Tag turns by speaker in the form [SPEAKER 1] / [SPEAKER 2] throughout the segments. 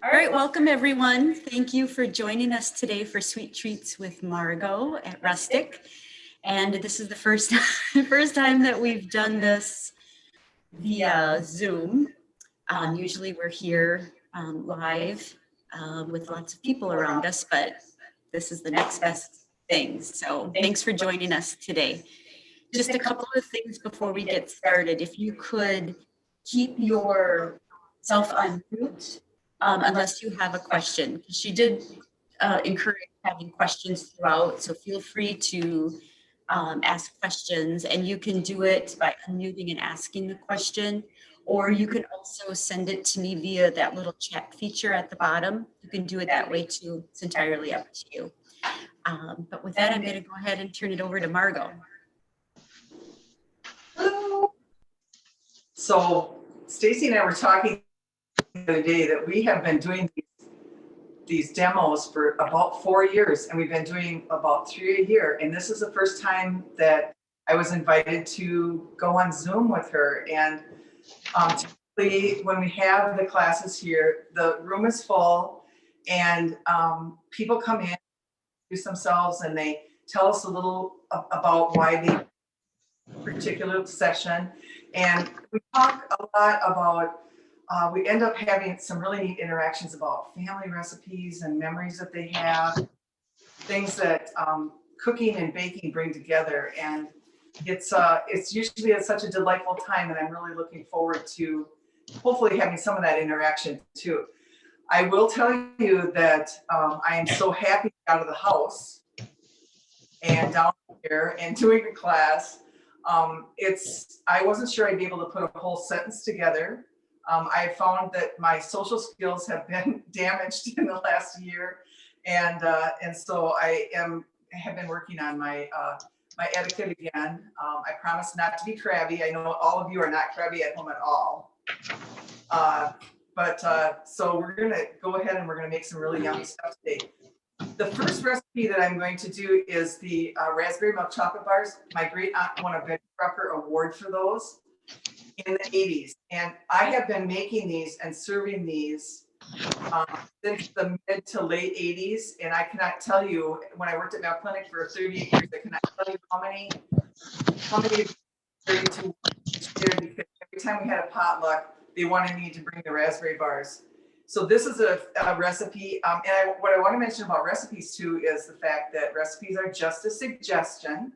[SPEAKER 1] All right, welcome everyone. Thank you for joining us today for Sweet Treats with Margo at Rustic. And this is the first time that we've done this via Zoom. Usually we're here live with lots of people around us, but this is the next best thing. So thanks for joining us today. Just a couple of things before we get started. If you could keep yourself on mute unless you have a question. She did encourage having questions throughout, so feel free to ask questions, and you can do it by unmuting and asking the question, or you can also send it to me via that little chat feature at the bottom. You can do it that way too. It's entirely up to you. But with that, I'm going to go ahead and turn it over to Margo.
[SPEAKER 2] Hello. So Stacy and I were talking the other day that we have been doing these demos for about 4 years, and we've been doing about 3 a year. And this is the first time that I was invited to go on Zoom with her. And typically when we have the classes here, the room is full, and people come in, introduce themselves, and they tell us a little about why they particular session. And we talk a lot about, we end up having some really neat interactions about family recipes and memories that they have, things that cooking and baking bring together. And it's usually such a delightful time, and I'm really looking forward to hopefully having some of that interaction too. I will tell you that I am so happy to be out of the house and down here and doing the class. I wasn't sure I'd be able to put a whole sentence together. I found that my social skills have been damaged in the last year, and so I have been working on my my etiquette again. I promise not to be crabby. I know all of you are not crabby at home at all. So we're gonna go ahead and we're gonna make some really yummy stuff today. The first recipe that I'm going to do is the raspberry milk chocolate bars. My great aunt won a Betty Crocker award for those in the 80s. And I have been making these and serving these since the mid to late 80s. And I cannot tell you, when I worked at Mayo Clinic for 38 years, I cannot tell you how many ready to share, because every time we had a potluck, they wanted me to bring the raspberry bars. So this is a recipe, and what I want to mention about recipes too is the fact that recipes are just a suggestion.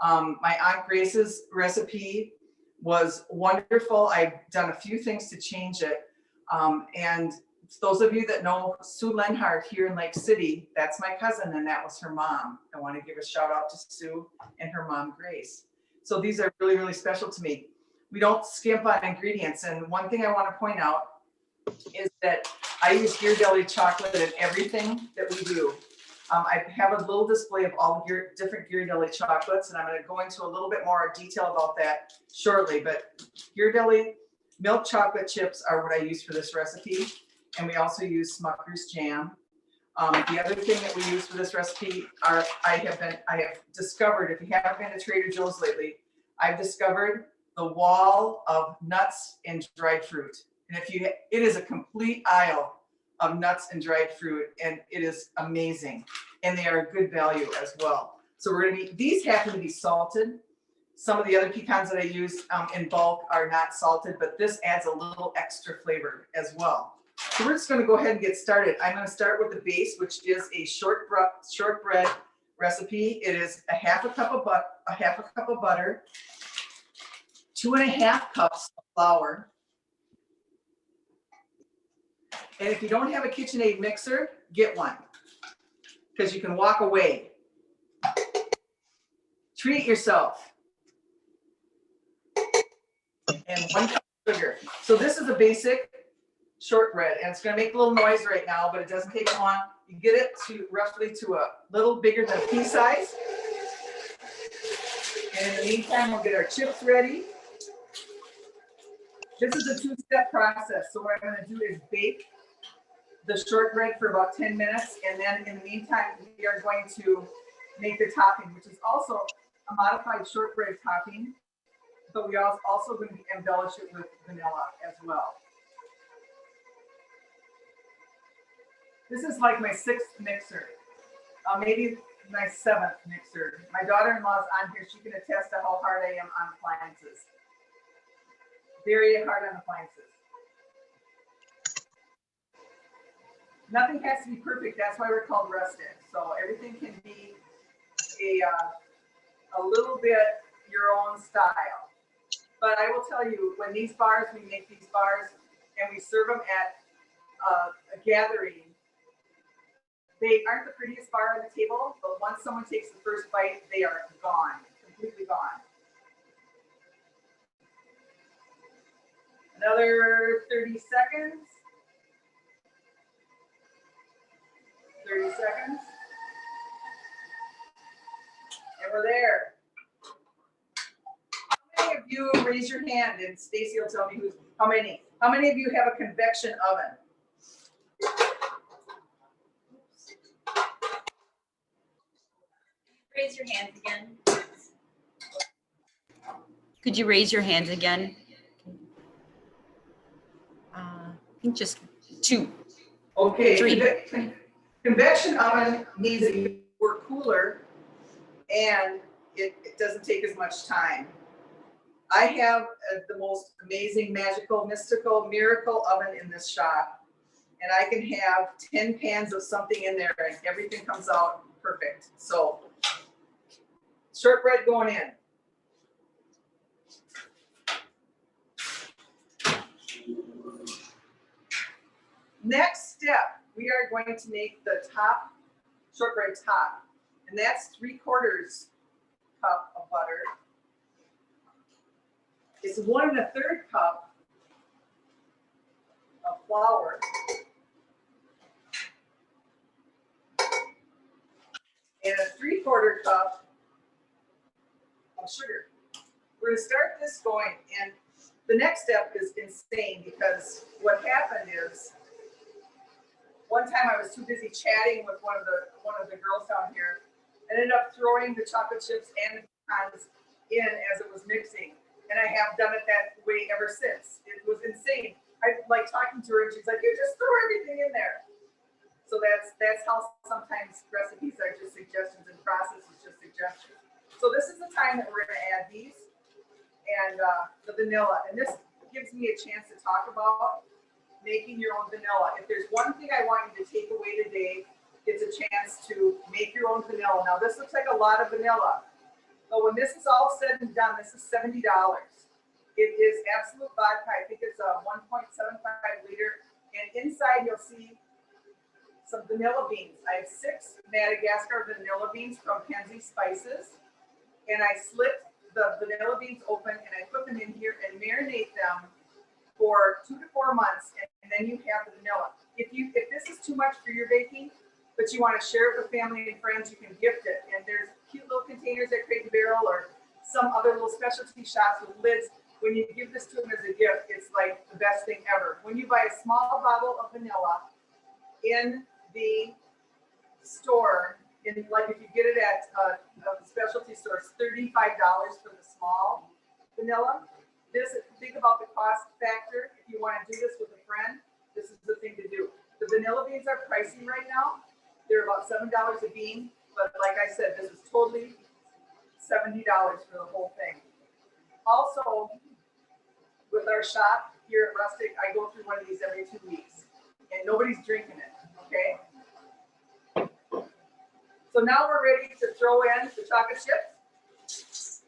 [SPEAKER 2] My Aunt Grace's recipe was wonderful. I've done a few things to change it. And those of you that know Sue Lenhart here in Lake City, that's my cousin, and that was her mom. I want to give a shout out to Sue and her mom, Grace. So these are really, really special to me. We don't skimp on ingredients. And one thing I want to point out is that I use Ghirardelli chocolate in everything that we do. I have a little display of all the different Ghirardelli chocolates, and I'm going to go into a little bit more detail about that shortly. But Ghirardelli milk chocolate chips are what I use for this recipe, and we also use Smucker's jam. The other thing that we use for this recipe are I have discovered, if you haven't been to Trader Joe's lately, I've discovered the wall of nuts and dried fruit. And it is a complete aisle of nuts and dried fruit, and it is amazing. And they are a good value as well. So these happen to be salted. Some of the other pecans that I use in bulk are not salted, but this adds a little extra flavor as well. So we're just going to go ahead and get started. I'm going to start with the base, which is a shortbread recipe. It is a half a cup of butter, 2.5 cups of flour. And if you don't have a KitchenAid mixer, get one, because you can walk away. Treat yourself. And 1 cup of sugar. So this is a basic shortbread, and it's going to make a little noise right now, but it doesn't take long. You get it to roughly to a little bigger than a pea size. And in the meantime, we'll get our chips ready. This is a 2-step process. So what I'm going to do is bake the shortbread for about 10 minutes, and then in the meantime, we are going to make the topping, which is also a modified shortbread topping, but we are also going to embellish it with vanilla as well. This is like my 6th mixer, maybe my 7th mixer. My daughter-in-law's on here. She can attest to how hard I am on appliances. Very hard on appliances. Nothing has to be perfect. That's why we're called Rustic. So everything can be a little bit your own style. But I will tell you, when these bars, we make these bars and we serve them at a gathering, they aren't the prettiest bar on the table, but once someone takes the first bite, they are gone, completely gone. Another 30 seconds. 30 seconds. And we're there. How many of you, raise your hand and Stacy will tell me how many. How many of you have a convection oven?
[SPEAKER 1] Raise your hands again. Could you raise your hands again? I think just 2.
[SPEAKER 2] Okay.
[SPEAKER 1] 3.
[SPEAKER 2] Convection oven means that you work cooler and it doesn't take as much time. I have the most amazing, magical, mystical, miracle oven in this shop. And I can have 10 pans of something in there and everything comes out perfect. So, shortbread going in. Next step, we are going to make the top, shortbread top. And that's 3/4 cup of butter. It's 1 1/3 cup of flour. And a 3/4 cup of sugar. We're going to start this going, and the next step is insane because what happened is one time I was too busy chatting with one of the girls down here. I ended up throwing the chocolate chips and the pecans in as it was mixing, and I have done it that way ever since. It was insane. I like talking to her, and she's like, "You just throw everything in there." So that's how sometimes recipes are just suggestions and process is just suggestions. So this is the time that we're going to add these and the vanilla. And this gives me a chance to talk about making your own vanilla. If there's one thing I want you to take away today, it's a chance to make your own vanilla. Now this looks like a lot of vanilla, but when this is all said and done, this is $70. It is absolute vodka. I think it's a 1.75 liter. And inside you'll see some vanilla beans. I have 6 Madagascar vanilla beans from Penzi Spices. And I slit the vanilla beans open and I put them in here and marinate them for 2 to 4 months. And then you have the vanilla. If this is too much for your baking, but you want to share it with family and friends, you can gift it. And there's cute little containers at Crate and Barrel or some other little specialty shops with lids. When you give this to them as a gift, it's like the best thing ever. When you buy a small bottle of vanilla in the store, like if you get it at a specialty store, it's $35 for the small vanilla. Think about the cost factor. If you want to do this with a friend, this is the thing to do. The vanilla beans are pricey right now. They're about $7 a bean, but like I said, this is totally $70 for the whole thing. Also, with our shop here at Rustic, I go through one of these every 2 weeks, and nobody's drinking it, okay? So now we're ready to throw in the chocolate chips,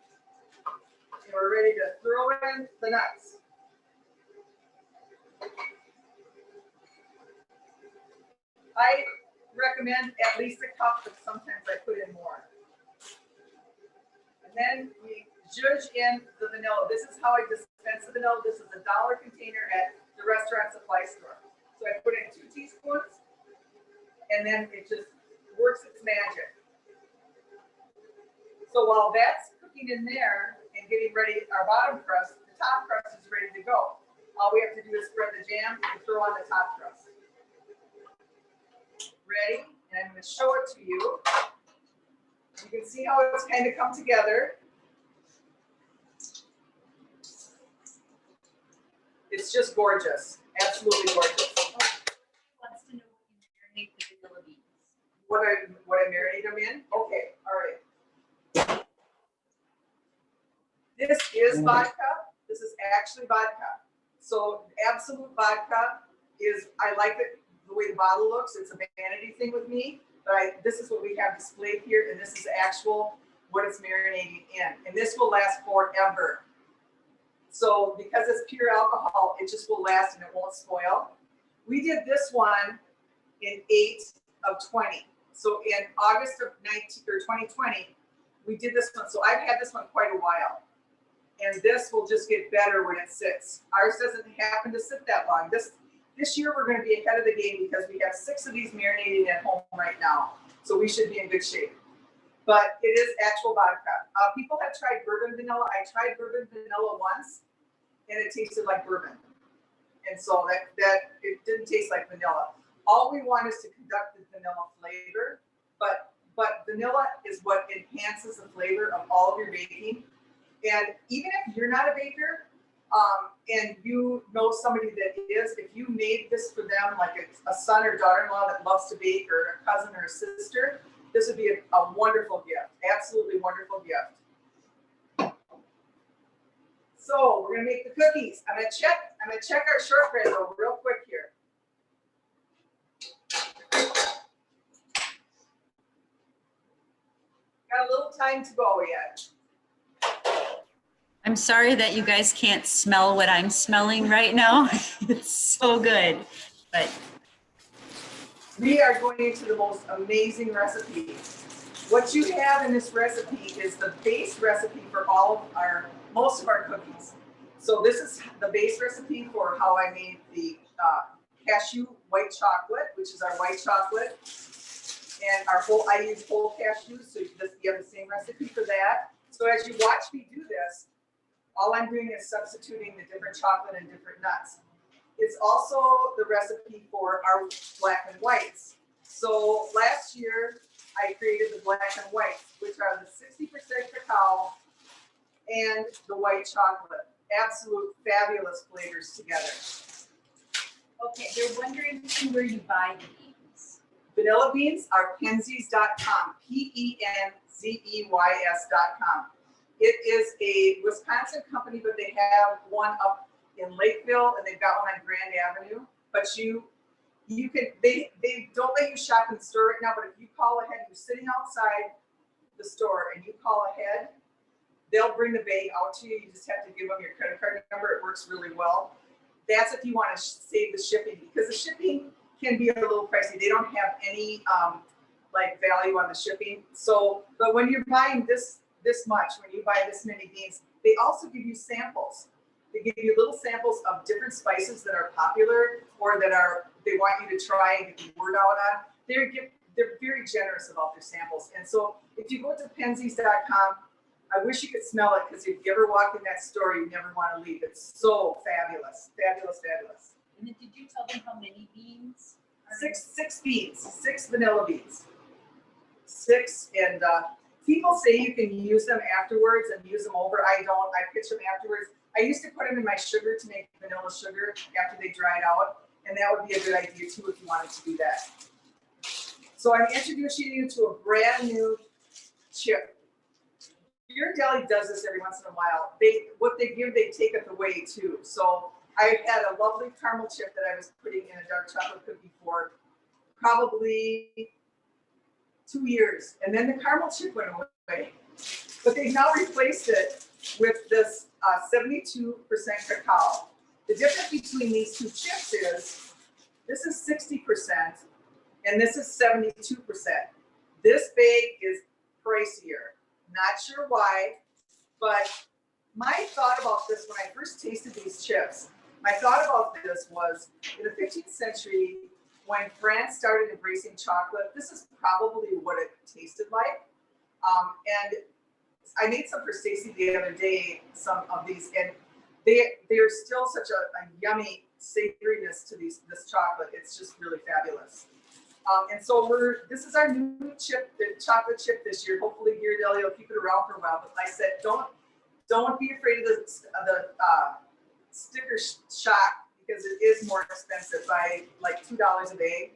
[SPEAKER 2] and we're ready to throw in the nuts. I recommend at least a cup, but sometimes I put in more. And then we judge in the vanilla. This is how I dispense the vanilla. This is a $1 container at the restaurant supply store. So I put in 2 teaspoons, and then it just works its magic. So while that's cooking in there and getting ready, our bottom crust, the top crust is ready to go. All we have to do is spread the jam and throw on the top crust. Ready? And I'm going to show it to you. You can see how it's kind of come together. It's just gorgeous. Absolutely gorgeous.
[SPEAKER 1] marinate the vanilla beans?
[SPEAKER 2] What I marinate them in? Okay, all right. This is vodka. This is actually vodka. So absolute vodka is, I like it the way the bottle looks. It's a vanity thing with me, but this is what we have displayed here, and this is actual what it's marinating in. And this will last forever. So because it's pure alcohol, it just will last and it won't spoil. We did this one in 8 of 20. So in August of 2020, we did this one. So I've had this one quite a while. And this will just get better when it sits. Ours doesn't happen to sit that long. This year we're going to be ahead of the game because we have 6 of these marinating at home right now. So we should be in good shape. But it is actual vodka. People have tried bourbon vanilla. I tried bourbon vanilla once, and it tasted like bourbon. And so that it didn't taste like vanilla. All we want is to conduct the vanilla flavor, but vanilla is what enhances the flavor of all of your baking. And even if you're not a baker, and you know somebody that is, if you made this for them, like a son or daughter-in-law that loves to bake, or a cousin or a sister, this would be a wonderful gift, absolutely wonderful gift. So we're gonna make the cookies. I'm gonna check our shortbread though real quick here. Got a little time to go yet.
[SPEAKER 1] I'm sorry that you guys can't smell what I'm smelling right now. It's so good, but
[SPEAKER 2] We are going into the most amazing recipe. What you have in this recipe is the base recipe for most of our cookies. So this is the base recipe for how I made the cashew white chocolate, which is our white chocolate. And I use whole cashews, so you have the same recipe for that. So as you watch me do this, all I'm doing is substituting the different chocolate and different nuts. It's also the recipe for our black and whites. So last year, I created the black and whites, which are the 60% cacao and the white chocolate. Absolute fabulous flavors together.
[SPEAKER 1] okay, they're wondering where you buy the beans.
[SPEAKER 2] Vanilla beans are penzeys.com, penzeys.com. It is a Wisconsin company, but they have one up in Lakeville and they've got one on Grand Avenue. But you can, they don't let you shop in the store right now, but if you call ahead, you're sitting outside the store and you call ahead, they'll bring the bag out to you. You just have to give them your credit card number. It works really well. That's if you want to save the shipping, because the shipping can be a little pricey. They don't have any like value on the shipping. So, but when you're buying this much, when you buy this many beans, they also give you samples. They give you little samples of different spices that are popular or that they want you to try and get the word out on. They're very generous about their samples. And so if you go to penzeys.com, I wish you could smell it, because if you ever walk in that store, you never want to leave. It's so fabulous, fabulous, fabulous.
[SPEAKER 1] And then did you tell them how many beans?
[SPEAKER 2] Six beans, 6 vanilla beans. 6, and people say you can use them afterwards and use them over. I don't. I pitch them afterwards. I used to put them in my sugar to make vanilla sugar after they dried out, and that would be a good idea too if you wanted to do that. So I'm introducing you to a brand new chip. Your deli does this every once in a while. What they give, they take it away too. So I had a lovely caramel chip that I was putting in a dark chocolate cookie for probably 2 years, and then the caramel chip went away. But they've now replaced it with this 72% cacao. The difference between these two chips is this is 60% and this is 72%. This bag is pricier. Not sure why, but my thought about this when I first tasted these chips, my thought about this was in the 15th century, when France started embracing chocolate, this is probably what it tasted like. And I made some for Stacy the other day, some of these, and they are still such a yummy savoriness to this chocolate. It's just really fabulous. And so this is our new chip, the chocolate chip this year. Hopefully Ghirardelli will keep it around for a while. But like I said, don't be afraid of the sticker shock, because it is more expensive by like $2 a day.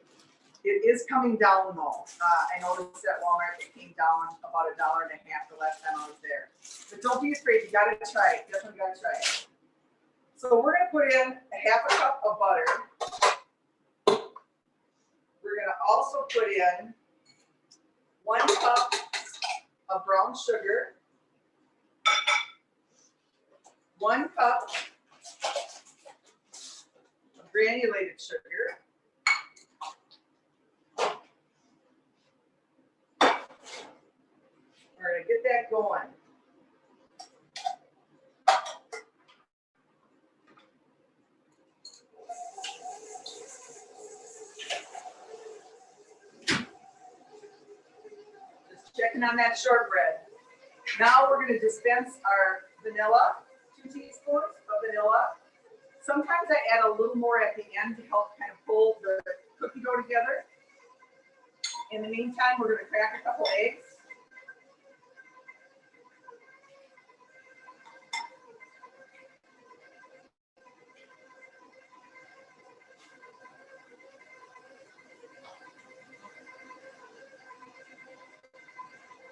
[SPEAKER 2] It is coming down though. I noticed at Walmart it came down about $1.50 the last time I was there. But don't be afraid, you gotta try it. Definitely gotta try it. So we're gonna put in ½ cup of butter. We're gonna also put in 1 cup of brown sugar, 1 cup of granulated sugar, we're going to get that going. Just checking on that shortbread. Now we're going to dispense our vanilla, 2 teaspoons of vanilla. Sometimes I add a little more at the end to help kind of pull the cookie dough together. In the meantime, we're going to crack a couple eggs.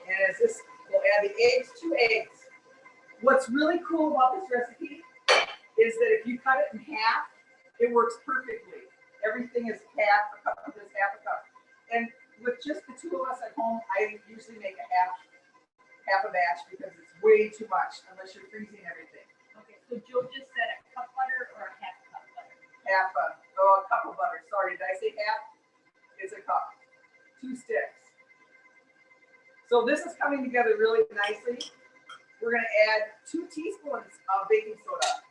[SPEAKER 2] And as this, we'll add the eggs, 2 eggs. What's really cool about this recipe is that if you cut it in half, it works perfectly. Everything is half a cup, this ½ a cup. And with just the 2 of us at home, I usually make a half a batch because it's way too much unless you're freezing everything.
[SPEAKER 3] Okay, so Joe just said a cup butter or a ½ cup butter?
[SPEAKER 2] A cup of butter. Sorry, did I say half? It's a cup. 2 sticks. So this is coming together really nicely. We're going to add 2 teaspoons of baking soda.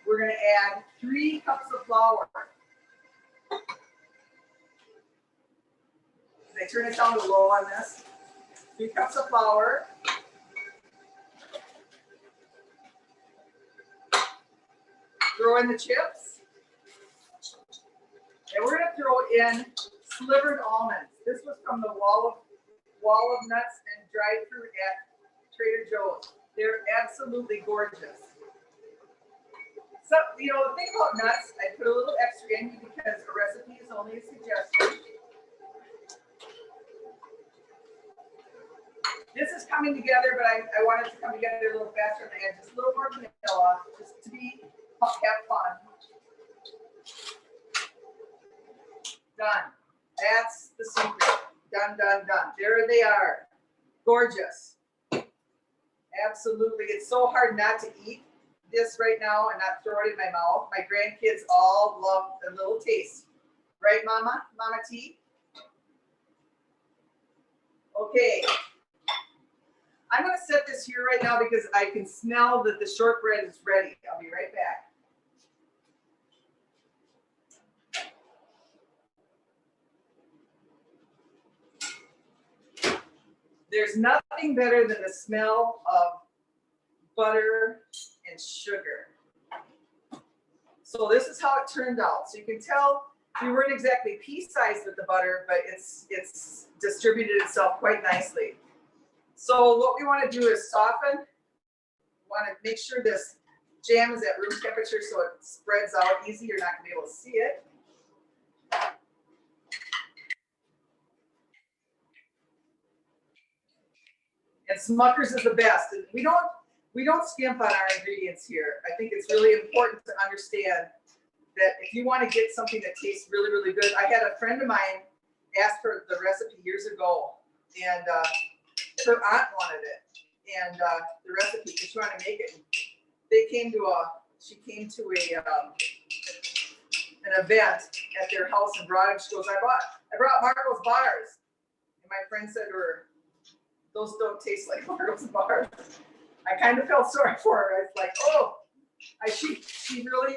[SPEAKER 2] We're going to add 3 cups of flour. Did I turn it down to low on this? 3 cups of flour. Throw in the chips. And we're going to throw in slivered almonds. This was from the wall of nuts and dried fruit at Trader Joe's. They're absolutely gorgeous. So, you know, the thing about nuts, I put a little extra in because a recipe is only a suggestion. This is coming together, but I want it to come together a little faster and I add just a little more vanilla, just to have fun. Done. That's the secret. Done, done, done. There they are. Gorgeous. Absolutely. It's so hard not to eat this right now and not throw it in my mouth. My grandkids all love a little taste. Right, Mama? Mama T? Okay. I'm going to set this here right now because I can smell that the shortbread is ready. I'll be right back. There's nothing better than the smell of butter and sugar. So this is how it turned out. So you can tell we weren't exactly pea-sized with the butter, but it's distributed itself quite nicely. So what we want to do is soften. We want to make sure this jam is at room temperature so it spreads out easy. You're not going to be able to see it. And Smucker's is the best. And we don't skimp on our ingredients here. I think it's really important to understand that if you want to get something that tastes really, really good. I had a friend of mine ask for the recipe years ago, and her aunt wanted it, and the recipe because she wanted to make it. She came to an event at their house and brought him. She goes, I brought Margo's bars, and my friend said to her, those don't taste like Margo's bars. I kind of felt sorry for her. I was like, oh, she really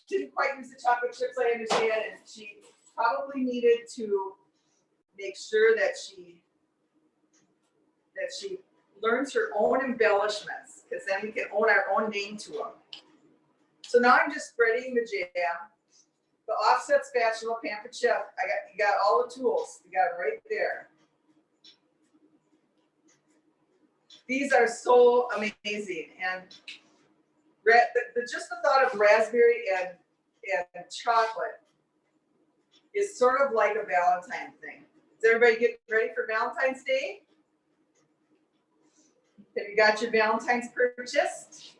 [SPEAKER 2] didn't quite use the chocolate chips, I understand, and she probably needed to make sure that she learns her own embellishments, because then we can own our own name to them. So now I'm just spreading the jam. The offset spatula, Pampered Chef, you got all the tools. You got it right there. These are so amazing, and just the thought of raspberry and and chocolate is sort of like a Valentine thing. Is everybody getting ready for Valentine's Day? Have you got your Valentine's purchased?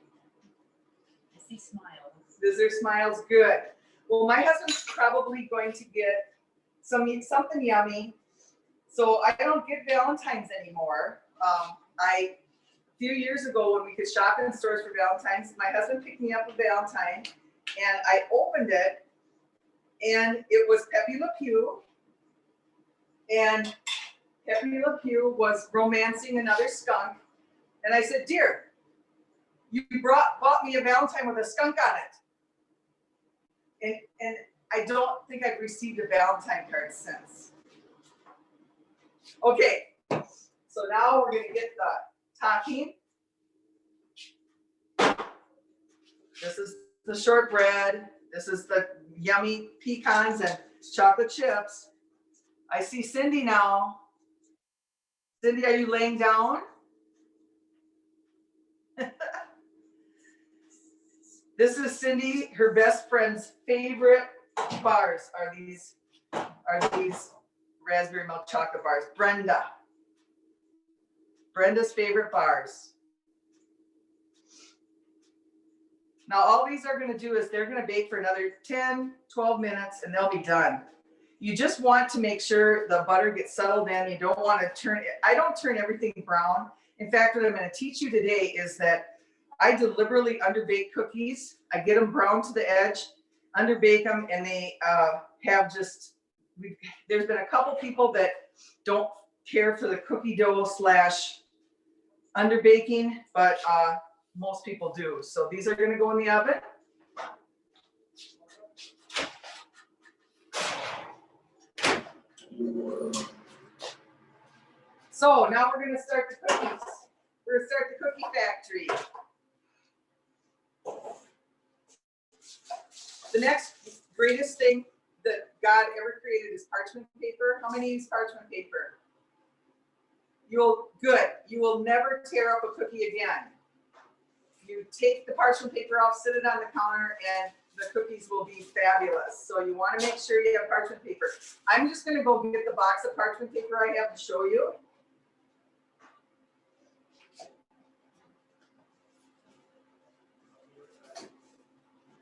[SPEAKER 3] I see smiles.
[SPEAKER 2] Visitor smiles, good. Well, my husband's probably going to get something yummy. So I don't get Valentine's anymore. A few years ago when we could shop in stores for Valentine's, my husband picked me up a Valentine and I opened it and it was Pepe Le Pew. And Pepe Le Pew was romancing another skunk. And I said, dear, you bought me a Valentine with a skunk on it. And I don't think I've received a Valentine card since. Okay, so now we're gonna get the topping. This is the shortbread. This is the yummy pecans and chocolate chips. I see Cindy now. Cindy, are you laying down? This is Cindy, her best friend's favorite bars are these raspberry milk chocolate bars. Brenda's favorite bars. Now all these are gonna do is they're gonna bake for another 10, 12 minutes and they'll be done. You just want to make sure the butter gets settled in. You don't want to turn it. I don't turn everything brown. In fact, what I'm going to teach you today is that I deliberately underbake cookies. I get them brown to the edge, underbake them, and they have just, there's been a couple people that don't care for the cookie dough / underbaking, but most people do. So these are going to go in the oven. So now we're going to start the cookies. We're going to start the cookie factory. The next greatest thing that God ever created is parchment paper. How many use parchment paper? Good. You will never tear up a cookie again. You take the parchment paper off, sit it on the counter, and the cookies will be fabulous. So you want to make sure you have parchment paper. I'm just going to go get the box of parchment paper I have to show you.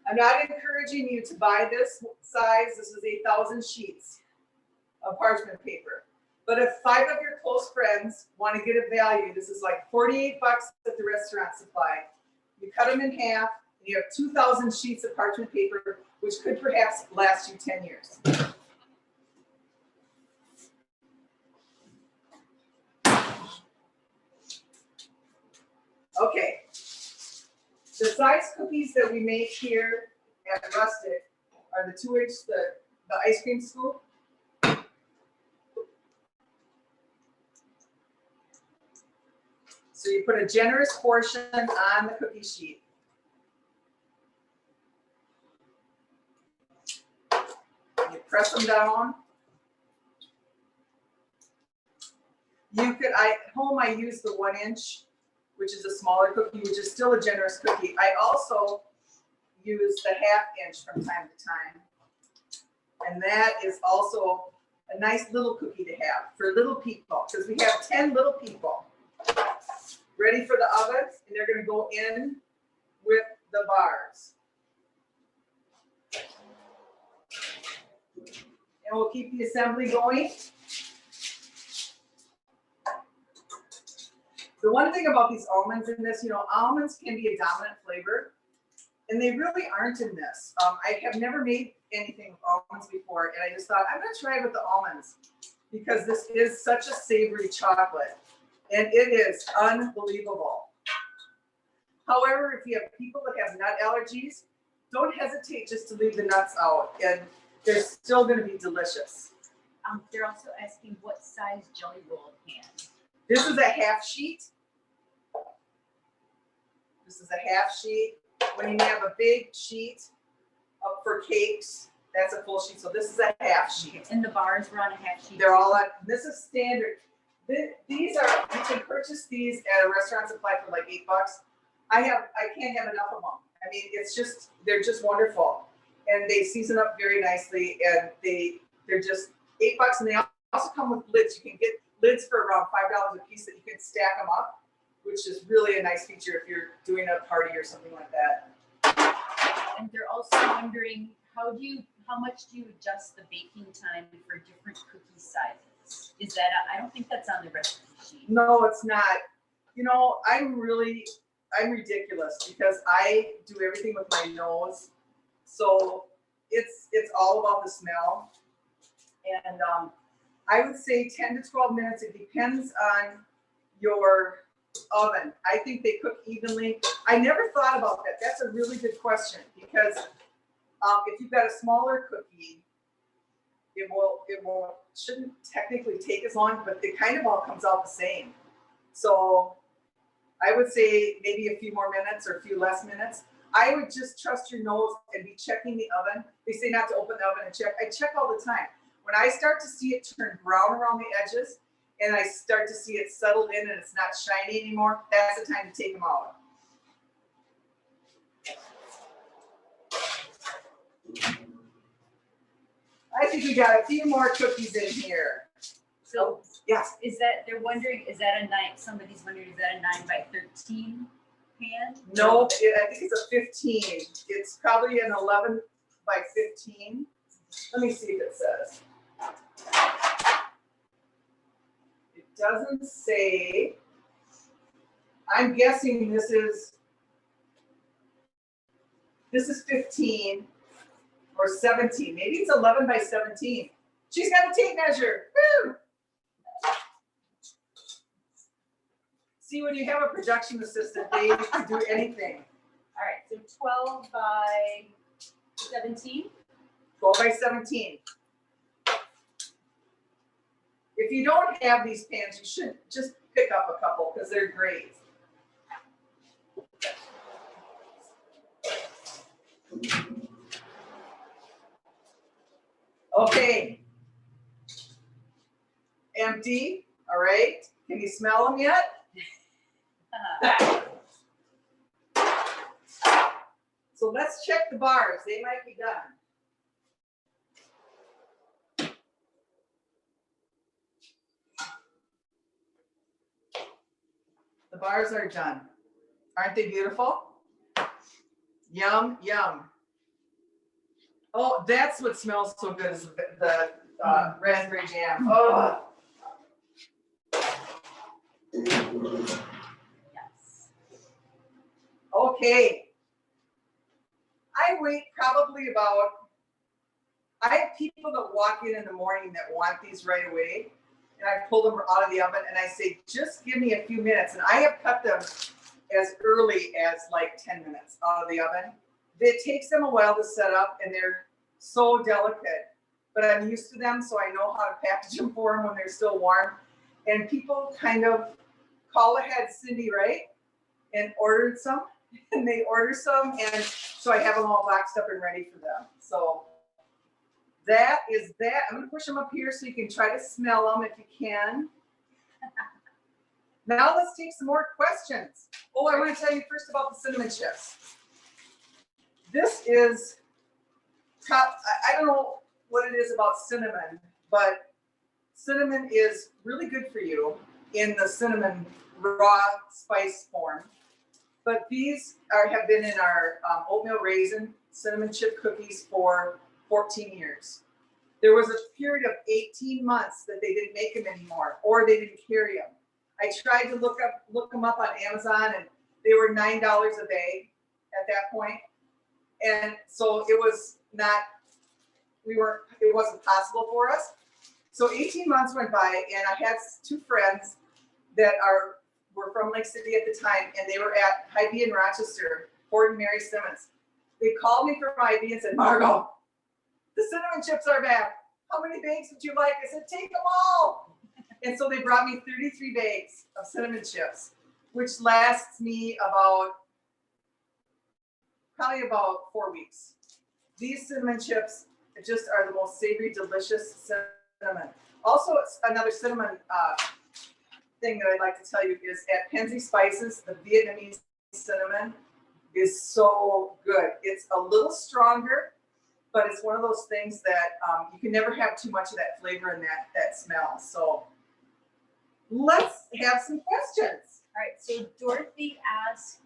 [SPEAKER 2] I'm not encouraging you to buy this size. This is 1,000 sheets of parchment paper. But if 5 of your close friends want to get a value, this is like 48 bucks at the restaurant supply. You cut them in half, and you have 2,000 sheets of parchment paper, which could perhaps last you 10 years. Okay. The size cookies that we make here at Rustic are the 2-inch, the ice cream scoop. So you put a generous portion on the cookie sheet. You press them down. You could, at home I use the 1-inch, which is a smaller cookie, which is still a generous cookie. I also use the 1/2-inch from time to time. And that is also a nice little cookie to have for little people, because we have 10 little people. Ready for the oven, and they're gonna go in with the bars. And we'll keep the assembly going. The one thing about these almonds in this, almonds can be a dominant flavor, and they really aren't in this. I have never made anything with almonds before, and I just thought, I'm gonna try it with the almonds, because this is such a savory chocolate, and it is unbelievable. However, if you have people that have nut allergies, don't hesitate just to leave the nuts out, and they're still gonna be delicious.
[SPEAKER 3] They're also asking what size jelly roll pan.
[SPEAKER 2] This is a 1/2 sheet. This is a 1/2 sheet. When you have a big sheet for cakes, that's a full sheet. So this is a 1/2 sheet.
[SPEAKER 3] And the bars were on a 1/2 sheet.
[SPEAKER 2] They're all on, this is standard. These are, you can purchase these at a restaurant supply for like $8. I can't have enough of them. I mean, they're just wonderful. and they season up very nicely, and they're just $8, and they also come with lids. You can get lids for around $5 a piece that you can stack them up, which is really a nice feature if you're doing a party or something like that.
[SPEAKER 1] And they're also wondering, how much do you adjust the baking time for different cookie sizes? Is that, I don't think that's on the recipe sheet.
[SPEAKER 2] No, it's not. You know, I'm ridiculous because I do everything with my nose. So it's all about the smell. And I would say 10 to 12 minutes. It depends on your oven. I think they cook evenly. I never thought about that. That's a really good question because if you've got a smaller cookie, shouldn't technically take as long, but it kind of all comes out the same. So I would say maybe a few more minutes or a few less minutes. I would just trust your nose and be checking the oven. They say not to open the oven and check. I check all the time. When I start to see it turn brown around the edges and I start to see it settled in and it's not shiny anymore, that's the time to take them out. I think we got a few more cookies in here.
[SPEAKER 1] So
[SPEAKER 2] Yes.
[SPEAKER 1] is that, they're wondering, is that a 9, somebody's wondering, is that a 9 by 13 pan?
[SPEAKER 2] No, I think it's a 15. It's probably an 11 by 15. Let me see if it says. It doesn't say. I'm guessing this is 15 or 17. Maybe it's 11 by 17. She's got a tape measure. Woo! See, when you have a production assistant, they can do anything.
[SPEAKER 1] All right, so 12 by 17.
[SPEAKER 2] 12 by 17. If you don't have these pans, you should just pick up a couple because they're great. Okay. Empty. All right. Can you smell them yet? So let's check the bars. They might be done. The bars are done. Aren't they beautiful? Yum, yum. Oh, that's what smells so good is the raspberry jam. Oh.
[SPEAKER 1] Yes.
[SPEAKER 2] Okay. I wait probably about, I have people that walk in the morning that want these right away, and I pull them out of the oven and I say, just give me a few minutes. And I have cut them as early as like 10 minutes out of the oven. It takes them a while to set up and they're so delicate, but I'm used to them, so I know how to package them for them when they're still warm. And people kind of call ahead, Cindy, right? And ordered some, and they order some, and so I have them all boxed up and ready for them. So that is that. I'm gonna push them up here so you can try to smell them if you can. Now let's take some more questions. Oh, I want to tell you first about the cinnamon chips. This is, I don't know what it is about cinnamon, but cinnamon is really good for you in the cinnamon raw spice form. But these have been in our oatmeal raisin cinnamon chip cookies for 14 years. There was a period of 18 months that they didn't make them anymore, or they didn't carry them. I tried to look them up on Amazon, and they were $9 a bag at that point. And so it was not, it wasn't possible for us. So 18 months went by, and I had 2 friends that were from Lake City at the time, and they were at Hy-Vee in Rochester, Ford and Mary Simmons. They called me from Hy-Vee and said, Margo, the cinnamon chips are back. How many bags would you like? I said, take them all. And so they brought me 33 bags of cinnamon chips, which lasts me probably about 4 weeks. These cinnamon chips just are the most savory, delicious cinnamon. Also, another cinnamon thing that I'd like to tell you is at Penzi Spices, the Vietnamese cinnamon is so good. It's a little stronger but it's one of those things that you can never have too much of that flavor and that smell. So let's have some questions.
[SPEAKER 3] All right, so Dorothy asked,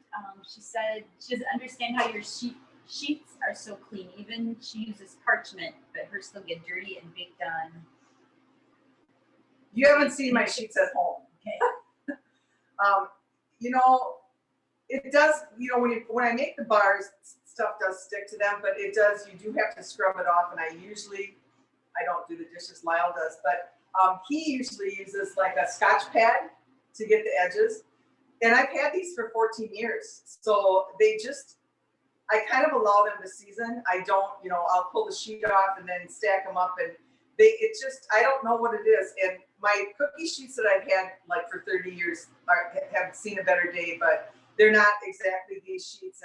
[SPEAKER 3] she said she doesn't understand how your sheets are so clean. Even she uses parchment, but hers still get dirty and baked on.
[SPEAKER 2] You haven't seen my sheets at home.
[SPEAKER 3] Okay.
[SPEAKER 2] You know, it does, you know, when I make the bars, stuff does stick to them, but it does, you do have to scrub it off, and I don't do the dishes, Lyle does, but he usually uses like a Scotch pad to get the edges. And I've had these for 14 years. So I kind of allow them to season. I don't, you know, I'll pull the sheet off and then stack them up, and I don't know what it is. And my cookie sheets that I've had like for 30 years have seen a better day, but they're not exactly these sheets.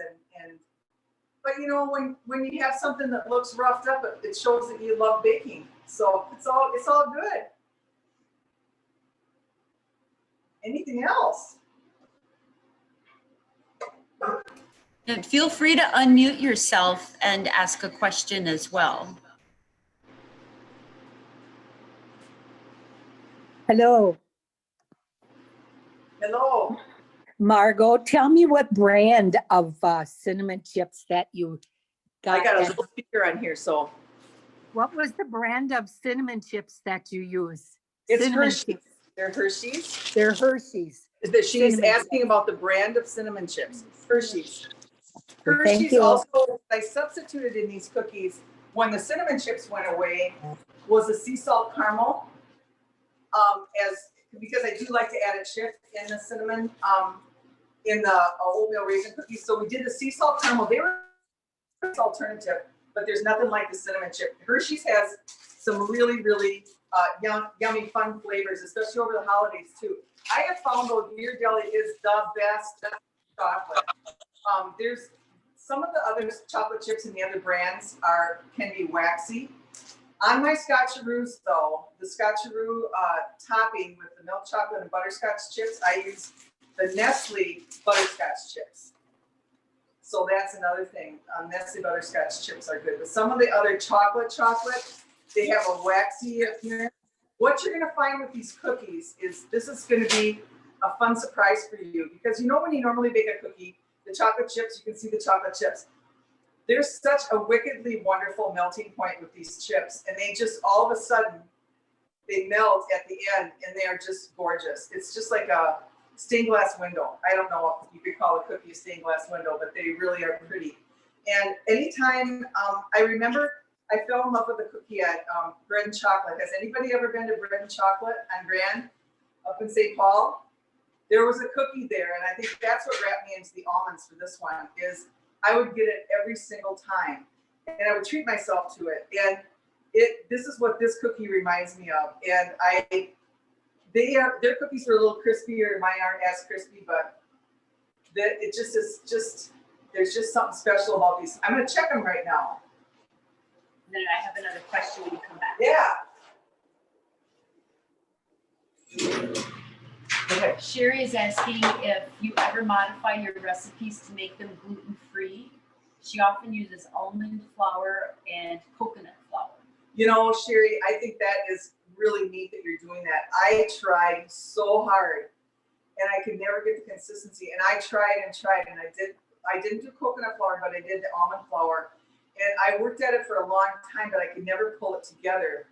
[SPEAKER 2] But you know, when you have something that looks roughed up, it shows that you love baking. So it's all good. Anything else?
[SPEAKER 1] And feel free to unmute yourself and ask a question as well.
[SPEAKER 4] Hello,
[SPEAKER 2] Hello.
[SPEAKER 4] Margo. Tell me what brand of cinnamon chips that you got.
[SPEAKER 2] I got a little speaker on here, so
[SPEAKER 4] What was the brand of cinnamon chips that you use?
[SPEAKER 2] it's
[SPEAKER 4] Cinnamon
[SPEAKER 2] Hershey's.
[SPEAKER 4] chips.
[SPEAKER 2] They're Hershey's.
[SPEAKER 4] They're Hershey's.
[SPEAKER 2] She's
[SPEAKER 4] Cinnamon
[SPEAKER 2] asking about the brand of cinnamon chips. Hershey's.
[SPEAKER 4] Well, thank
[SPEAKER 2] Hershey's
[SPEAKER 4] you.
[SPEAKER 2] also, I substituted in these cookies when the cinnamon chips went away, was a sea salt caramel. Because I do like to add a chip in the cinnamon, in the oatmeal raisin cookies. So we did the sea salt caramel. They were an alternative, but there's nothing like the cinnamon chip. Hershey's has some really, really yummy, fun flavors, especially over the holidays too. I have found Ghirardelli is the best chocolate. There's some of the other chocolate chips in the other brands can be waxy. On my Scotcheroos though, the Scotcheroo topping with the milk chocolate and butterscotch chips, I use the Nestle butterscotch chips. So that's another thing. Nestle butterscotch chips are good. But some of the other chocolate, they have a waxy appearance. What you're gonna find with these cookies is this is gonna be a fun surprise for you, because you know when you normally bake a cookie, the chocolate chips, you can see the chocolate chips. There's such a wickedly wonderful melting point with these chips, and they just all of a sudden they melt at the end, and they are just gorgeous. It's just like a stained glass window. I don't know if you could call a cookie a stained glass window, but they really are pretty. And anytime I remember, I fell in love with the cookie at Bread and Chocolate. Has anybody ever been to Bread and Chocolate on Grand up in St. Paul? There was a cookie there, and I think that's what wrapped me into the almonds for this one. Is I would get it every single time, and I would treat myself to it. And this is what this cookie reminds me of. And their cookies are a little crispier, and mine aren't as crispy, but it just is there's just something special about these. I'm gonna check them right now.
[SPEAKER 3] And then I have another question when you come back.
[SPEAKER 2] Yeah. Okay.
[SPEAKER 3] Sherry is asking if you ever modify your recipes to make them gluten-free. She often uses almond flour and coconut flour.
[SPEAKER 2] You know, Sherry, I think that is really neat that you're doing that. I tried so hard, and I could never get the consistency. And I tried, and I didn't do coconut flour, but I did the almond flour. And I worked at it for a long time, but I could never pull it together.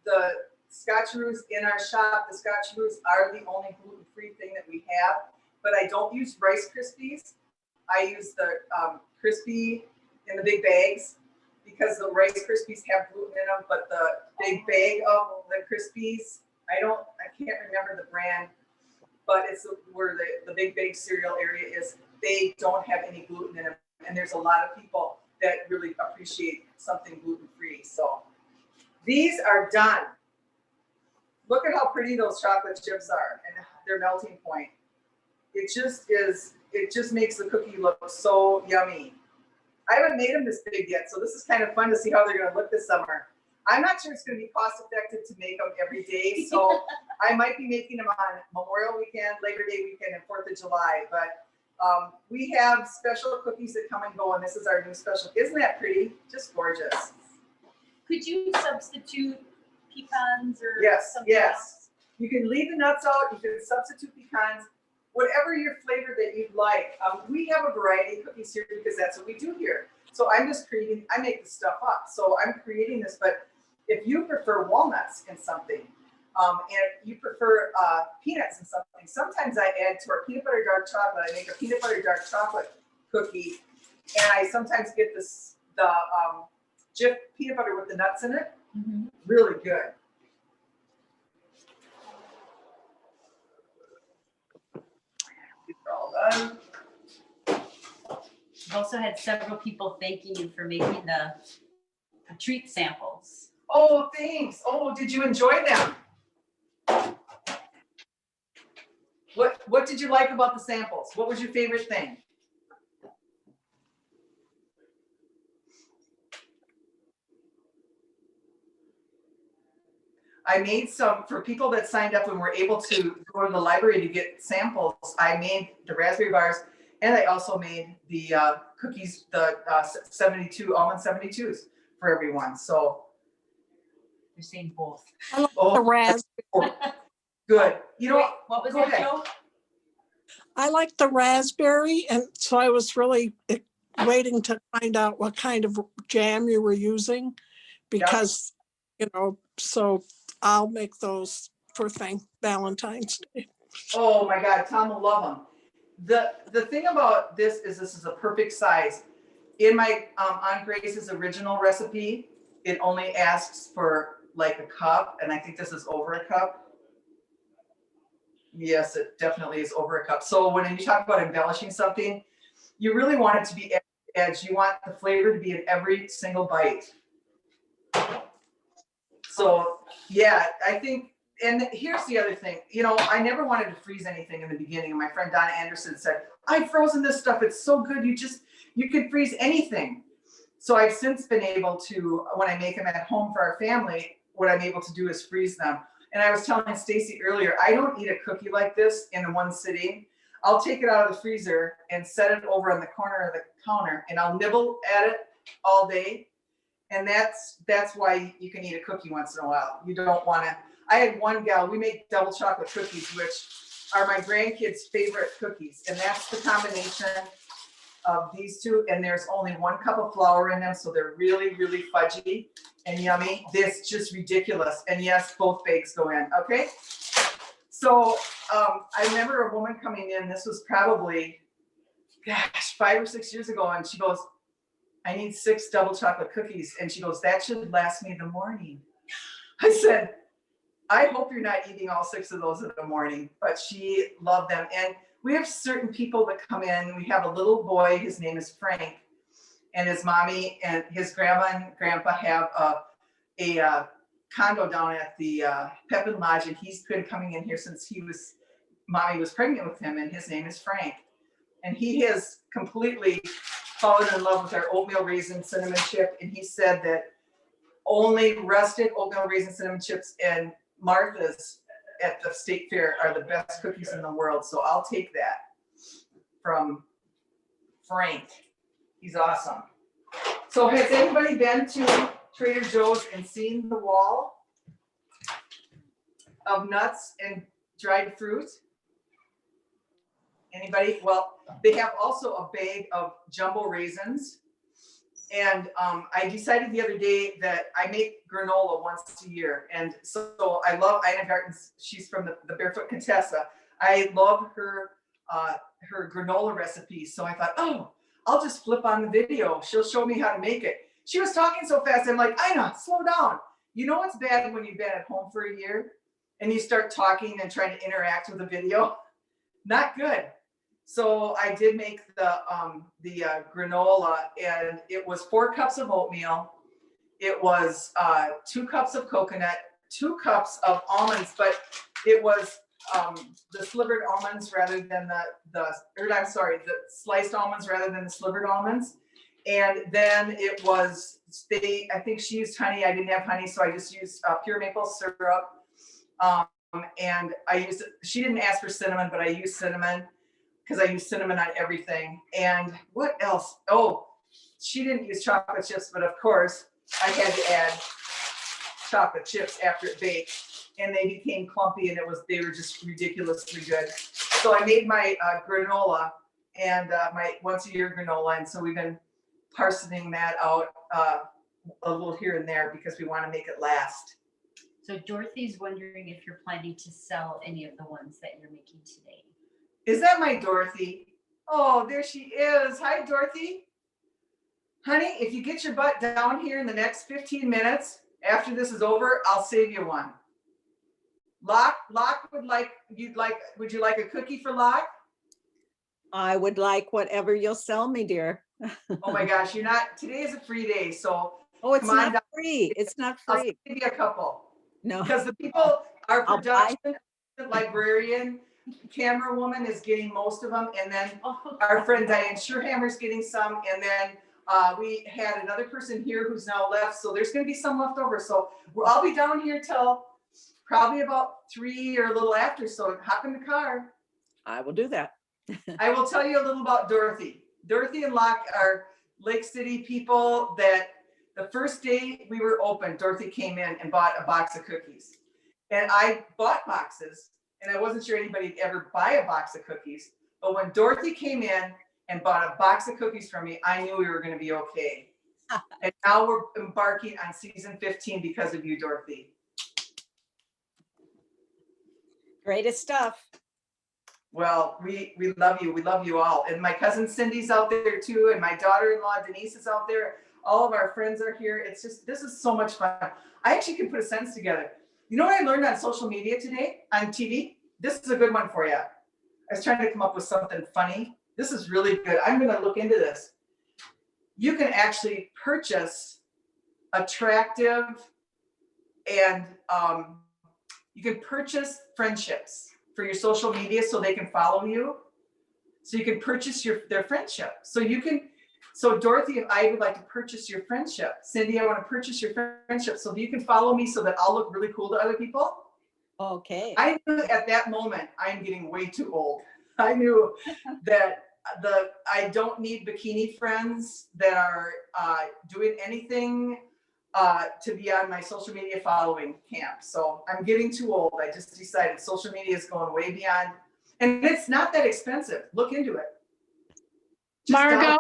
[SPEAKER 2] The Scotcheroos in our shop, the Scotcheroos are the only gluten-free thing that we have, but I don't use Rice Krispies. I use the crispy in the big bags, because the Rice Krispies have gluten in them, but the big bag of the Krispies, I can't remember the brand, but it's where the big bag cereal area is. They don't have any gluten in them, and there's a lot of people that really appreciate something gluten-free. So these are done. Look at how pretty those chocolate chips are and their melting point. It just makes the cookie look so yummy. I haven't made them this big yet, so this is kind of fun to see how they're gonna look this summer. I'm not sure it's gonna be cost effective to make them every day, so I might be making them on Memorial Weekend, Labor Day weekend, and 4th of July, but We have special cookies that come and go, and this is our new special. Isn't that pretty? Just gorgeous.
[SPEAKER 3] Could you substitute pecans or
[SPEAKER 2] Yes,
[SPEAKER 3] something
[SPEAKER 2] yes.
[SPEAKER 3] else?
[SPEAKER 2] You can leave the nuts out. You can substitute pecans, whatever your flavor that you'd like. We have a variety of cookies here because that's what we do here. So I'm just creating, I make the stuff up. So I'm creating this, but if you prefer walnuts in something, and you prefer peanuts in something, sometimes I add to our peanut butter dark chocolate. I make a peanut butter dark chocolate cookie, and I sometimes get the Jif peanut butter with the nuts in it.
[SPEAKER 3] Mm-hmm.
[SPEAKER 2] Really good. These are all done.
[SPEAKER 1] We've also had several people thanking you for making the treat samples.
[SPEAKER 2] Oh, thanks. Oh, did you enjoy them? What did you like about the samples? What was your favorite thing? I made some, for people that signed up and were able to go to the library to get samples, I made the raspberry bars, and I also made the cookies, the 72, almond 72s for everyone. So
[SPEAKER 1] You're saying both.
[SPEAKER 5] I like the
[SPEAKER 2] oh,
[SPEAKER 5] raspberry.
[SPEAKER 2] good. You know
[SPEAKER 1] Wait,
[SPEAKER 2] what?
[SPEAKER 1] what was
[SPEAKER 2] Go
[SPEAKER 1] that,
[SPEAKER 2] ahead.
[SPEAKER 1] Joe?
[SPEAKER 5] I like the raspberry, and so I was really waiting to find out what kind of jam you were using, because so I'll make those for Valentine's Day.
[SPEAKER 2] Oh my God, Tom will love them. The thing about this is a perfect size. In my Aunt Grace's original recipe, it only asks for like a cup, and I think this is over a cup. Yes, it definitely is over a cup. So when you talk about embellishing something, you really want it to be edge. You want the flavor to be in every single bite. So yeah, I think, and here's the other thing, I never wanted to freeze anything in the beginning. And my friend Donna Anderson said, I've frozen this stuff. It's so good. You can freeze anything. So I've since been able to, when I make them at home for our family, what I'm able to do is freeze them. And I was telling Stacy earlier, I don't eat a cookie like this in one sitting. I'll take it out of the freezer and set it over on the corner of the counter, and I'll nibble at it all day. And that's why you can eat a cookie once in a while. You don't want to. I had one gal, we make double chocolate cookies, which are my grandkids' favorite cookies. And that's the combination of these two. And there's only 1 cup of flour in them. So they're really, really fudgy and yummy. This just ridiculous. And yes, both bakes go in. Okay. So I remember a woman coming in. This was probably, 5 or 6 years ago. And she goes, I need 6 double chocolate cookies. And she goes, that should last me the morning. I said, I hope you're not eating all 6 of those in the morning, but she loved them. And we have certain people that come in. We have a little boy, his name is Frank, and his mommy and his grandma and grandpa have a condo down at the Pepin Lodge, and he's been coming in here since mommy was pregnant with him, and his name is Frank. And he has completely fallen in love with our oatmeal raisin cinnamon chip, and he said that only Rustic oatmeal raisin cinnamon chips and Martha's at the state fair are the best cookies in the world. So I'll take that from Frank. He's awesome. So has anybody been to Trader Joe's and seen the wall of nuts and dried fruit? Anybody? Well, they have also a bag of jumbo raisins. And I decided the other day that I make granola once a year. And so I love Ina Garten's, she's from the Barefoot Contessa. I love her granola recipe. So I thought, oh, I'll just flip on the video. She'll show me how to make it. She was talking so fast. I'm like, Ina, slow down. You know what's bad when you've been at home for a year and you start talking and trying to interact with the video? Not good. So I did make the granola, and it was 4 cups of oatmeal. It was 2 cups of coconut, 2 cups of almonds, but it was the slivered almonds rather than the sliced almonds rather than the slivered almonds. And then it was, I think she used honey. I didn't have honey, so I just used pure maple syrup. And she didn't ask for cinnamon, but I used cinnamon. because I use cinnamon on everything. And what else? Oh, she didn't use chocolate chips, but of course I had to add chocolate chips after it baked, and they became clumpy, and they were just ridiculously good. So I made my granola and my once a year granola, and so we've been parsoning that out a little here and there because we want to make it last.
[SPEAKER 1] So Dorothy's wondering if you're planning to sell any of the ones that you're making today.
[SPEAKER 2] Is that my Dorothy? Oh, there she is. Hi, Dorothy. Honey, if you get your butt down here in the next 15 minutes, after this is over, I'll save you one. Locke would you like a cookie for Locke?
[SPEAKER 6] I would like whatever you'll sell me, dear.
[SPEAKER 2] Oh my gosh, today is a free day, so
[SPEAKER 6] Oh, it's
[SPEAKER 2] come on
[SPEAKER 6] not
[SPEAKER 2] down.
[SPEAKER 6] free. It's not
[SPEAKER 2] I'll
[SPEAKER 6] free.
[SPEAKER 2] give you a couple.
[SPEAKER 6] No.
[SPEAKER 2] Because the people, our
[SPEAKER 6] I'll buy-
[SPEAKER 2] production librarian, camera woman is getting most of them, and then our friend Diane Sherhammer's getting some, and then we had another person here who's now left, so there's gonna be some left over. So I'll be down here till probably about 3 or a little after, so hop in the car.
[SPEAKER 6] I will do that.
[SPEAKER 2] I will tell you a little about Dorothy. Dorothy and Locke are Lake City people that the first day we were open, Dorothy came in and bought a box of cookies. And I bought boxes, and I wasn't sure anybody'd ever buy a box of cookies. But when Dorothy came in and bought a box of cookies from me, I knew we were gonna be okay. And now we're embarking on season 15 because of you, Dorothy.
[SPEAKER 6] Greatest stuff.
[SPEAKER 2] Well, we love you. We love you all. And my cousin Cindy's out there too. And my daughter-in-law Denise is out there. All of our friends are here. It's just, this is so much fun. I actually can put a sentence together. You know what I learned on social media today on TV? This is a good one for you. I was trying to come up with something funny. This is really good. I'm going to look into this. You can actually purchase attractive and you can purchase friendships for your social media so they can follow you. So you can purchase their friendship. So Dorothy, if I would like to purchase your friendship, Cindy, I want to purchase your friendship so that you can follow me so that I'll look really cool to other people.
[SPEAKER 6] Okay.
[SPEAKER 2] I knew at that moment I'm getting way too old. I knew that I don't need bikini friends that are doing anything to be on my social media following camp. So I'm getting too old. I just decided social media is going way beyond, and it's not that expensive. Look into it.
[SPEAKER 7] Margo,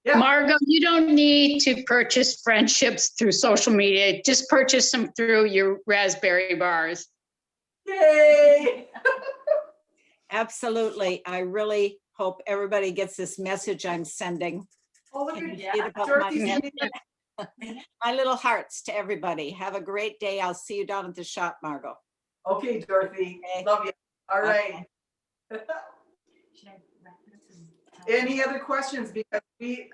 [SPEAKER 2] Yeah.
[SPEAKER 7] Margo, you don't need to purchase friendships through social media. Just purchase them through your raspberry bars.
[SPEAKER 2] Yay!
[SPEAKER 6] Absolutely. I really hope everybody gets this message I'm sending.
[SPEAKER 2] Oh, look
[SPEAKER 6] Can
[SPEAKER 2] at
[SPEAKER 6] you see it above my
[SPEAKER 2] Dorothy's
[SPEAKER 6] head?
[SPEAKER 2] sending it.
[SPEAKER 6] My little hearts to everybody. Have a great day. I'll see you down at the shop, Margo.
[SPEAKER 2] Okay, Dorothy.
[SPEAKER 6] Okay.
[SPEAKER 2] Love you. All right.
[SPEAKER 1] Should I wrap it up and tell
[SPEAKER 2] Any other questions? Because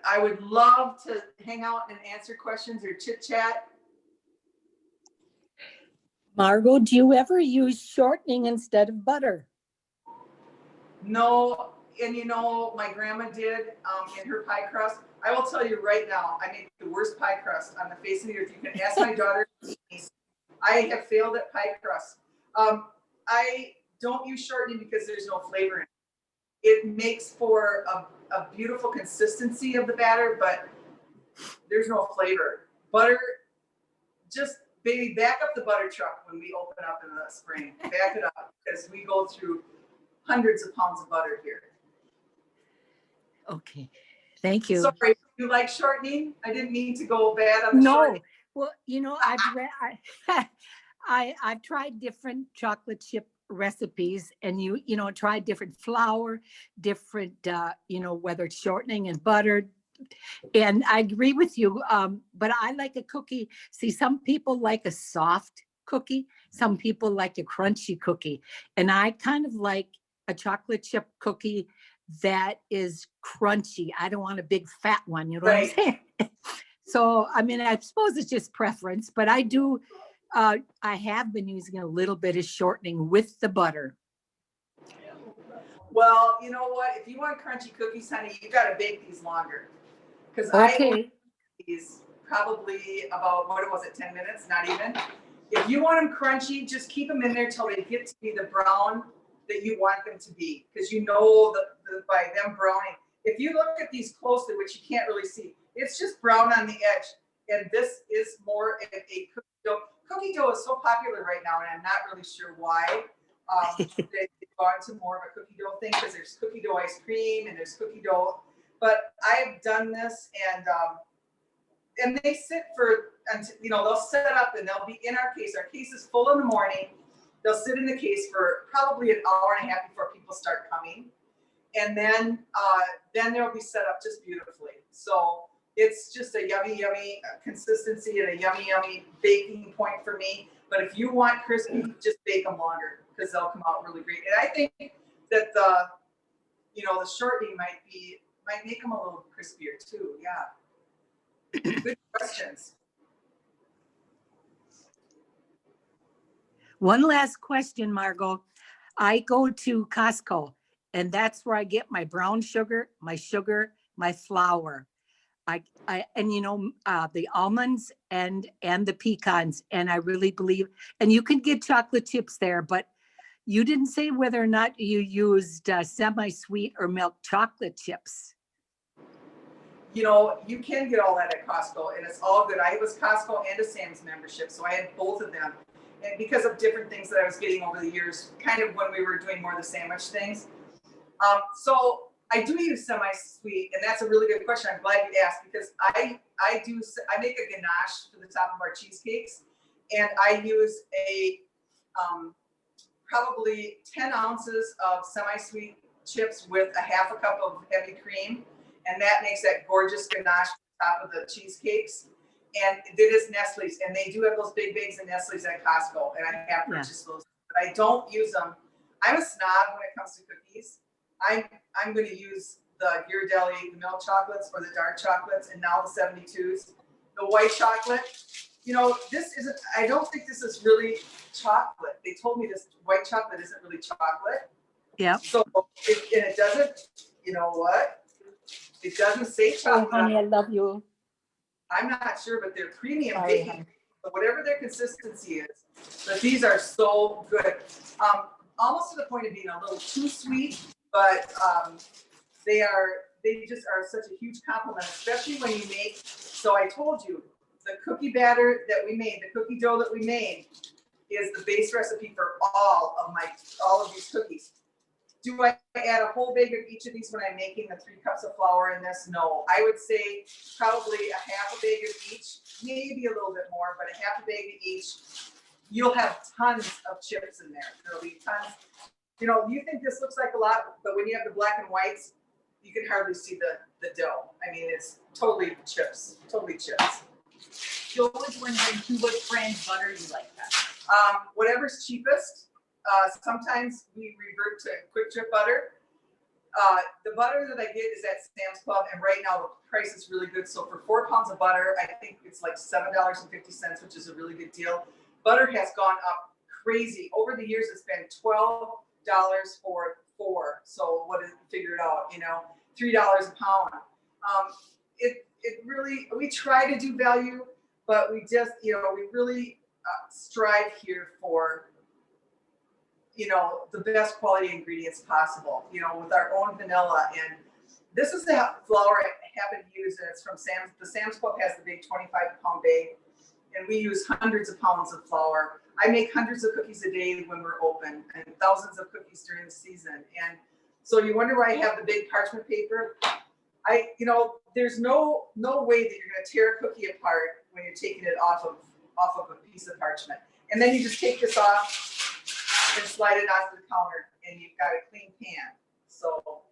[SPEAKER 2] I would love to hang out and answer questions or chit chat.
[SPEAKER 4] Margo, do you ever use shortening instead of butter?
[SPEAKER 2] No, and you know, my grandma did in her pie crust. I will tell you right now, I make the worst pie crust on the face of the earth. You can ask my daughter. I have failed at pie crust. I don't use shortening because there's no flavor in it. It makes for a beautiful consistency of the batter, but there's no flavor. Butter, just baby, back up the butter truck when we open up in the spring. Back it up because we go through hundreds of pounds of butter here.
[SPEAKER 4] Okay, thank you.
[SPEAKER 2] Sorry, you like shortening? I didn't mean to go bad on the
[SPEAKER 4] No,
[SPEAKER 2] shortening.
[SPEAKER 4] well, I've tried different chocolate chip recipes, and you try different flour, different whether it's shortening and butter. And I agree with you, but I like a cookie. See, some people like a soft cookie, some people like a crunchy cookie, and I kind of like a chocolate chip cookie that is crunchy. I don't want a big fat one, you know
[SPEAKER 2] Right.
[SPEAKER 4] what I'm saying? So, I mean, I suppose it's just preference, but I do, I have been using a little bit of shortening with the butter.
[SPEAKER 2] Well, you know what? If you want crunchy cookies, honey, you got to bake these longer. Because I
[SPEAKER 4] Okay,
[SPEAKER 2] make these probably about, what was it, 10 minutes? Not even. If you want them crunchy, just keep them in there till they get to be the brown that you want them to be, because you know by them browning. If you look at these closely, which you can't really see, it's just brown on the edge. And this is more of a cookie dough. Cookie dough is so popular right now, and I'm not really sure why. They've gone to more of a cookie dough thing, because there's cookie dough ice cream and there's cookie dough. But I've done this, and they sit for, they'll set up and they'll be in our case. Our case is full in the morning. They'll sit in the case for probably an hour and a half before people start coming. And then they'll be set up just beautifully. So it's just a yummy, yummy consistency and a yummy, yummy baking point for me. But if you want crispy, just bake them longer, because they'll come out really great. And I think that the shortening might make them a little crispier too. Yeah. Good questions.
[SPEAKER 4] One last question, Margo. I go to Costco, and that's where I get my brown sugar, my flour. The almonds and the pecans, and I really believe, and you can get chocolate chips there, but you didn't say whether or not you used semi-sweet or milk chocolate chips.
[SPEAKER 2] You can get all that at Costco, and it's all good. I was Costco and a Sam's membership, so I had both of them. And because of different things that I was getting over the years, kind of when we were doing more of the sandwich things. So I do use semi-sweet, and that's a really good question. I'm glad you asked, because I make a ganache for the top of our cheesecakes, and I use probably 10 ounces of semi-sweet chips with a half a cup of heavy cream, and that makes that gorgeous ganache on top of the cheesecakes. And it is Nestle's, and they do have those big bags of Nestle's at Costco, and I have purchased those, but I don't use them. I'm a snob when it comes to cookies. I'm going to use the Ghirardelli, the milk chocolates or the dark chocolates, and now the 72s. The white chocolate, this isn't, I don't think this is really chocolate. They told me this white chocolate isn't really chocolate.
[SPEAKER 4] Yeah.
[SPEAKER 2] So, it doesn't, you know what? It doesn't say chocolate.
[SPEAKER 4] Oh, honey, I love you.
[SPEAKER 2] I'm not sure, but they're premium baking, so whatever their consistency is. But these are so good. Almost to the point of being a little too sweet, but they just are such a huge compliment, especially when you make. So I told you, the cookie batter that we made, the cookie dough that we made, is the base recipe for all of these cookies. Do I add a whole bag of each of these when I'm making the 3 cups of flour in this? No, I would say probably a half a bag of each, maybe a little bit more, but a half a bag of each. You'll have tons of chips in there. There'll be tons. You think this looks like a lot, but when you have the black and whites, you can hardly see the dough. I mean, it's totally chips,
[SPEAKER 3] Joe was wondering what brand butter you like best.
[SPEAKER 2] Whatever's cheapest. Sometimes we revert to quick trip butter. The butter that I get is at Sam's Club, and right now the price is really good. So for 4 pounds of butter, I think it's like $7.50, which is a really good deal. Butter has gone up crazy. Over the years, it's been $12 for 4. So what is, figure it out, $3 a pound. It really, we try to do value, but we just, we really strive here for, the best quality ingredients possible, with our own vanilla. And this is the flour I happen to use, and it's from Sam's. The Sam's Club has the big 25-pound bag, and we use hundreds of pounds of flour. I make hundreds of cookies a day when we're open, and thousands of cookies during the season. And so you wonder why I have the big parchment paper. There's no way that you're going to tear a cookie apart when you're taking it off of a piece of parchment. And then you just take this off and slide it onto the counter, and you've got a clean pan. So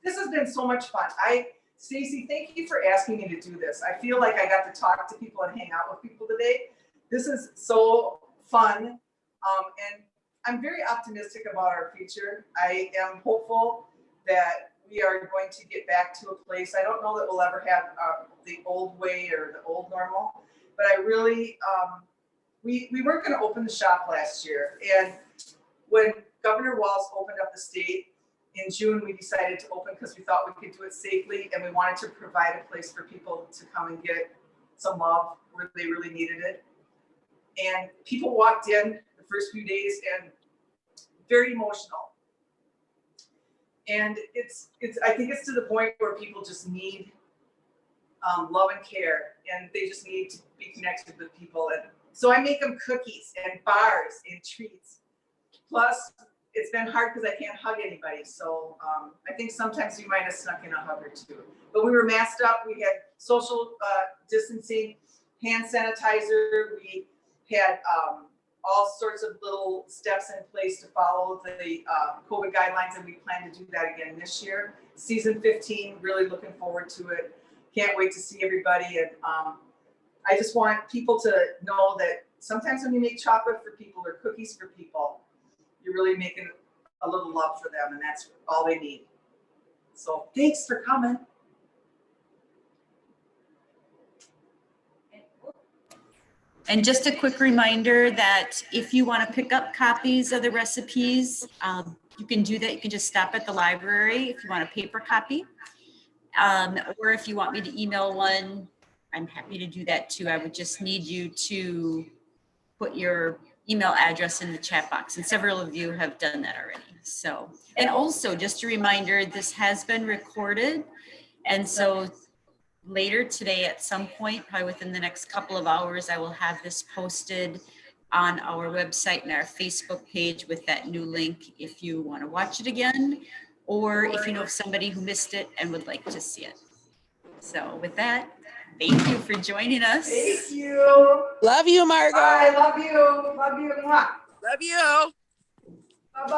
[SPEAKER 2] this has been so much fun. Stacy, thank you for asking me to do this. I feel like I got to talk to people and hang out with people today. This is so fun, and I'm very optimistic about our future. I am hopeful that we are going to get back to a place. I don't know that we'll ever have the old way or the old normal, but I really, we weren't going to open the shop last year. And when Governor Walz opened up the state in June, we decided to open because we thought we could do it safely, and we wanted to provide a place for people to come and get some love where they really needed it. And people walked in the first few days, and very emotional. And I think it's to the point where people just need love and care, and they just need to be connected with people. And so I make them cookies and bars and treats. Plus, it's been hard because I can't hug anybody. So I think sometimes you might have snuck in a hug or two. But we were masked up. We had social distancing, hand sanitizer. We had all sorts of little steps in place to follow the COVID guidelines, and we plan to do that again this year. Season 15, really looking forward to it. Can't wait to see everybody. And I just want people to know that sometimes when you make chocolate for people or cookies for people, you're really making a little love for them, and that's all they need. So thanks for coming.
[SPEAKER 1] And just a quick reminder that if you want to pick up copies of the recipes, you can do that. You can just stop at the library if you want a paper copy. Or if you want me to email one, I'm happy to do that too. I would just need you to put your email address in the chat box, and several of you have done that already. So, and also just a reminder, this has been recorded. And so later today at some point, probably within the next couple of hours, I will have this posted on our website and our Facebook page with that new link if you want to watch it again, or if you know of somebody who missed it and would like to see it. So with that, thank you for joining us.
[SPEAKER 2] Thank you.
[SPEAKER 8] Love you, Margo.
[SPEAKER 2] I love you. Love you. Mwah.
[SPEAKER 8] Love you.
[SPEAKER 2] Bye-bye.